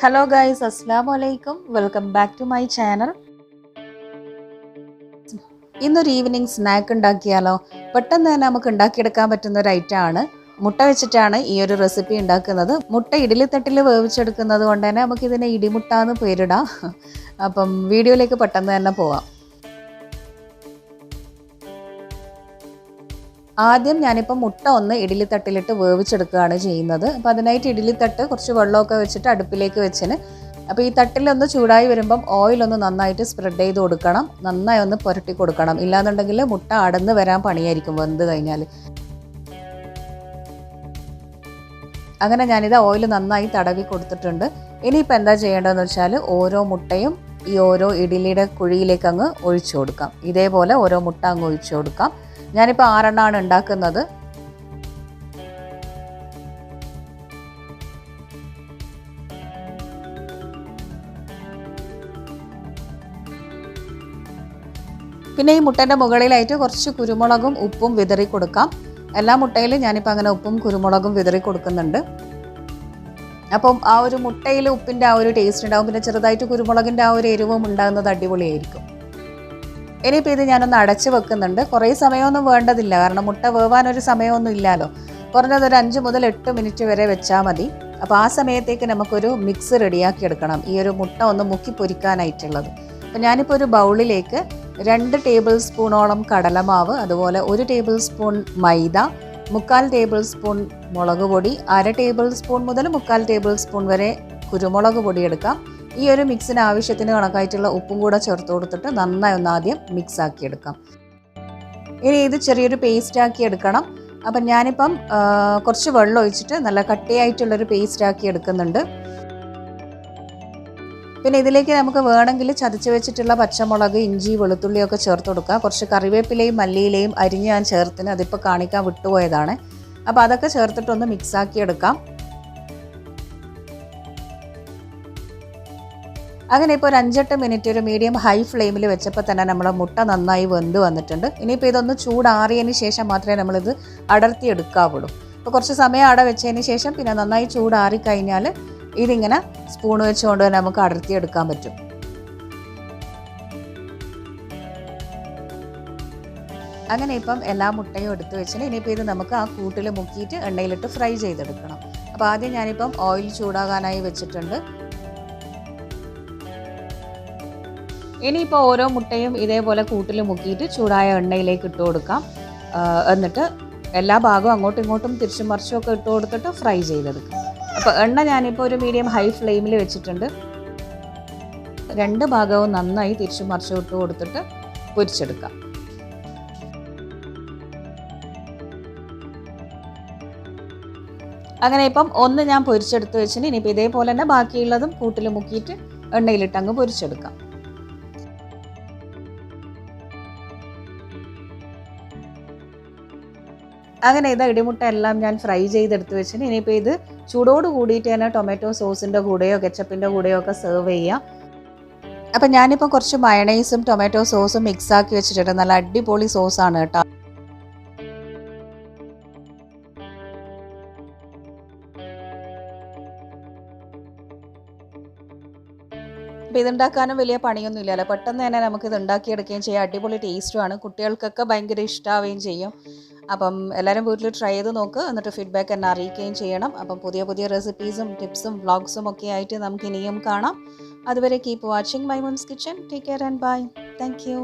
Hello guys, Assalamu alaikum. Welcome back to my channel. ഇന്നൊരു evening snack ഉണ്ടാക്കിയാലോ? പെട്ടെന്ന് തന്നെ നമുക്ക് ഉണ്ടാക്കിയെടുക്കാൻ പറ്റുന്ന ഒരു ഐറ്റം ആണ്. മുട്ട വെച്ചിട്ടാണ് ഈ ഒരു റെസിപ്പി ഉണ്ടാക്കുന്നത്. മുട്ട ഇഡ്ഡലി തട്ടിൽ വേവിച്ചെടുക്കുന്നത് കൊണ്ട് തന്നെ നമുക്ക് ഇതിനെ ഇടിമുട്ട എന്ന് പേരിടാം. അപ്പം വീഡിയോയിലേക്ക് പെട്ടെന്ന് തന്നെ പോവാം. ആദ്യം ഞാനിപ്പോൾ മുട്ട ഒന്ന് ഇഡ്ഡലി തട്ടിലിട്ട് വേവിച്ചെടുക്കുകയാണ് ചെയ്യുന്നത്. അപ്പോൾ അതിനായിട്ട് ഇഡ്ഡലി തട്ട് കുറച്ച് വെള്ളമൊക്കെ വെച്ചിട്ട് അടുപ്പിലേക്ക് വെച്ചിന്. അപ്പോൾ ഈ തട്ടിലൊന്ന് ചൂടായി വരുമ്പം ഓയിലൊന്ന് നന്നായിട്ട് സ്പ്രെഡ് ചെയ്ത് കൊടുക്കണം, നന്നായി ഒന്ന് പുരട്ടി കൊടുക്കണം. ഇല്ലാന്നുണ്ടെങ്കിൽ മുട്ട അടന്ന് വരാൻ പണിയായിരിക്കും വെന്ത് കഴിഞ്ഞാൽ. അങ്ങനെ ഞാനിത് ഓയിൽ നന്നായി തടവി കൊടുത്തിട്ടുണ്ട്. ഇനിയിപ്പോൾ എന്താ ചെയ്യേണ്ടതെന്ന് വെച്ചാൽ ഓരോ മുട്ടയും ഈ ഓരോ ഇഡ്ഡലിയുടെ കുഴിയിലേക്ക് അങ്ങ് ഒഴിച്ചു കൊടുക്കാം. ഇതേപോലെ ഓരോ മുട്ട അങ്ങ് ഒഴിച്ചു കൊടുക്കാം. ഞാനിപ്പോൾ 6 എണ്ണമാണ് ഉണ്ടാക്കുന്നത്. പിന്നെ ഈ മുട്ടൻ്റെ മുകളിലായിട്ട് കുറച്ച് കുരുമുളകും ഉപ്പും വിതറി കൊടുക്കാം. എല്ലാ മുട്ടയിലും ഞാനിപ്പോൾ അങ്ങനെ ഉപ്പും കുരുമുളകും വിതറി കൊടുക്കുന്നുണ്ട്. അപ്പം ആ ഒരു മുട്ടയിൽ ഉപ്പിൻ്റെ ആ ഒരു ടേസ്റ്റ് ഉണ്ടാകും. പിന്നെ ചെറുതായിട്ട് കുരുമുളകിൻ്റെ ആ ഒരു എരിവും ഉണ്ടാകുന്നത് അടിപൊളിയായിരിക്കും. ഇനിയിപ്പോൾ ഇത് ഞാനൊന്ന് അടച്ച് വെക്കുന്നുണ്ട്. കുറേ സമയമൊന്നും വേണ്ടതില്ല, കാരണം മുട്ട വേവാനൊരു സമയമൊന്നും ഇല്ലല്ലോ. കുറഞ്ഞത് ഒരു 5 മുതൽ 8 മിനിറ്റ് വരെ വെച്ചാൽ മതി. അപ്പോൾ ആ സമയത്തേക്ക് നമുക്കൊരു മിക്സ് റെഡിയാക്കി എടുക്കണം, ഈ ഒരു മുട്ട ഒന്ന് മുക്കി പൊരിക്കാനായിട്ടുള്ളത്. അപ്പോൾ ഞാനിപ്പോൾ ഒരു ബൗളിലേക്ക് 2 ടേബിൾ സ്പൂണോളം കടലമാവ്, അതുപോലെ 1 ടേബിൾ സ്പൂൺ മൈദ, 3/4 ടേബിൾ സ്പൂൺ മുളക് പൊടി, 1/2 ടേബിൾ സ്പൂൺ മുതൽ 3/4 ടേബിൾ സ്പൂൺ വരെ കുരുമുളക് പൊടി എടുക്കാം. ഈ ഒരു മിക്സിന് ആവശ്യത്തിന് കണക്കായിട്ടുള്ള ഉപ്പും കൂടെ ചേർത്ത് കൊടുത്തിട്ട് നന്നായി ഒന്ന് ആദ്യം മിക്സ് ആക്കി എടുക്കാം. ഇനി ഇത് ചെറിയൊരു പേസ്റ്റ് ആക്കി എടുക്കണം. അപ്പം ഞാനിപ്പം കുറച്ച് വെള്ളം ഒഴിച്ചിട്ട് നല്ല കട്ടിയായിട്ടുള്ളൊരു പേസ്റ്റ് ആക്കി എടുക്കുന്നുണ്ട്. പിന്നെ ഇതിലേക്ക് നമുക്ക് വേണമെങ്കിൽ ചതച്ച് വെച്ചിട്ടുള്ള പച്ചമുളക്, ഇഞ്ചി, വെളുത്തുള്ളിയൊക്കെ ചേർത്ത് കൊടുക്കുക. കുറച്ച് കറിവേപ്പിലയും മല്ലിയിലയും അരിഞ്ഞ് ഞാൻ ചേർത്തിന്, അതിപ്പോൾ കാണിക്കാൻ വിട്ടുപോയതാണ്. അപ്പോൾ അതൊക്കെ ചേർത്തിട്ടൊന്ന് മിക്സാക്കി എടുക്കാം. അങ്ങനെ ഇപ്പോൾ ഒരു 5-8 മിനിറ്റ് ഒരു മീഡിയം ഹൈ ഫ്ലെയിമിൽ വെച്ചപ്പോൾ തന്നെ നമ്മളെ മുട്ട നന്നായി വെന്ത് വന്നിട്ടുണ്ട്. ഇനിയിപ്പോൾ ഇതൊന്ന് ചൂടാറിയതിന് ശേഷം മാത്രമേ നമ്മളിത് അടർത്തി എടുക്കാവുള്ളൂ. അപ്പോൾ കുറച്ച് സമയം അട വെച്ചതിന് ശേഷം പിന്നെ നന്നായി ചൂടാറിക്കഴിഞ്ഞാൽ ഇതിങ്ങനെ സ്പൂൺ വെച്ചുകൊണ്ട് തന്നെ നമുക്ക് അടർത്തി എടുക്കാൻ പറ്റും. അങ്ങനെ ഇപ്പം എല്ലാ മുട്ടയും എടുത്ത് വെച്ചിട്ട് ഇനിയിപ്പോൾ ഇത് നമുക്ക് ആ കൂട്ടിൽ മുക്കിയിട്ട് എണ്ണയിലിട്ട് ഫ്രൈ ചെയ്തെടുക്കണം. അപ്പോൾ ആദ്യം ഞാനിപ്പം ഓയിൽ ചൂടാകാനായി വെച്ചിട്ടുണ്ട്. ഇനിയിപ്പോൾ ഓരോ മുട്ടയും ഇതേപോലെ കൂട്ടിൽ മുക്കിയിട്ട് ചൂടായ എണ്ണയിലേക്ക് ഇട്ട് കൊടുക്കാം. എന്നിട്ട് എല്ലാ ഭാഗവും അങ്ങോട്ടും ഇങ്ങോട്ടും തിരിച്ചും മറിച്ചും ഒക്കെ ഇട്ട് കൊടുത്തിട്ട് ഫ്രൈ ചെയ്തെടുക്കാം. അപ്പോൾ എണ്ണ ഞാനിപ്പോൾ ഒരു മീഡിയം ഹൈ ഫ്ലെയിമിൽ വെച്ചിട്ടുണ്ട്. 2 ഭാഗവും നന്നായി തിരിച്ചും മറിച്ചും ഇട്ട് കൊടുത്തിട്ട് പൊരിച്ചെടുക്കാം. അങ്ങനെ ഇപ്പം ഒന്ന് ഞാൻ പൊരിച്ചെടുത്ത് വെച്ചിട്ട് ഇനിയിപ്പോൾ ഇതേപോലെ തന്നെ ബാക്കിയുള്ളതും കൂട്ടിൽ മുക്കിയിട്ട് എണ്ണയിലിട്ട് അങ്ങ് പൊരിച്ചെടുക്കാം. അങ്ങനെ ഇതാ ഇടിമുട്ട എല്ലാം ഞാൻ ഫ്രൈ ചെയ്തെടുത്ത് വെച്ചിട്ട് ഇനിയിപ്പോൾ ഇത് ചൂടോട് കൂടിയിട്ട് തന്നെ ടൊമാറ്റോ സോസിൻ്റെ കൂടെയോ കെച്ചപ്പിൻ്റെ കൂടെയോ ഒക്കെ സെർവ് ചെയ്യാം. അപ്പം ഞാനിപ്പോൾ കുറച്ച് മയണൈസും ടൊമാറ്റോ സോസും മിക്സാക്കി വെച്ചിട്ടുണ്ട്. നല്ല അടിപൊളി സോസാണ് കേട്ടോ. അപ്പോൾ ഇതുണ്ടാക്കാനും വലിയ പണിയൊന്നും ഇല്ലല്ലോ, പെട്ടെന്ന് തന്നെ നമുക്കിത് ഉണ്ടാക്കിയെടുക്കുകയും ചെയ്യാം. അടിപൊളി ടേസ്റ്റുമാണ്, കുട്ടികൾക്കൊക്കെ ഭയങ്കര ഇഷ്ടമാവുകയും ചെയ്യും. അപ്പം എല്ലാവരും വീട്ടിൽ ട്രൈ ചെയ്ത് നോക്ക്, എന്നിട്ട് ഫീഡ്ബാക്ക് എന്നെ അറിയിക്കുകയും ചെയ്യണം. അപ്പം പുതിയ പുതിയ റെസിപ്പീസും ടിപ്സും വ്ളോഗ്സും ഒക്കെ ആയിട്ട് നമുക്ക് ഇനിയും കാണാം. അതുവരെ keep watching Maimoon's kitchen. Take care and bye. Thank U.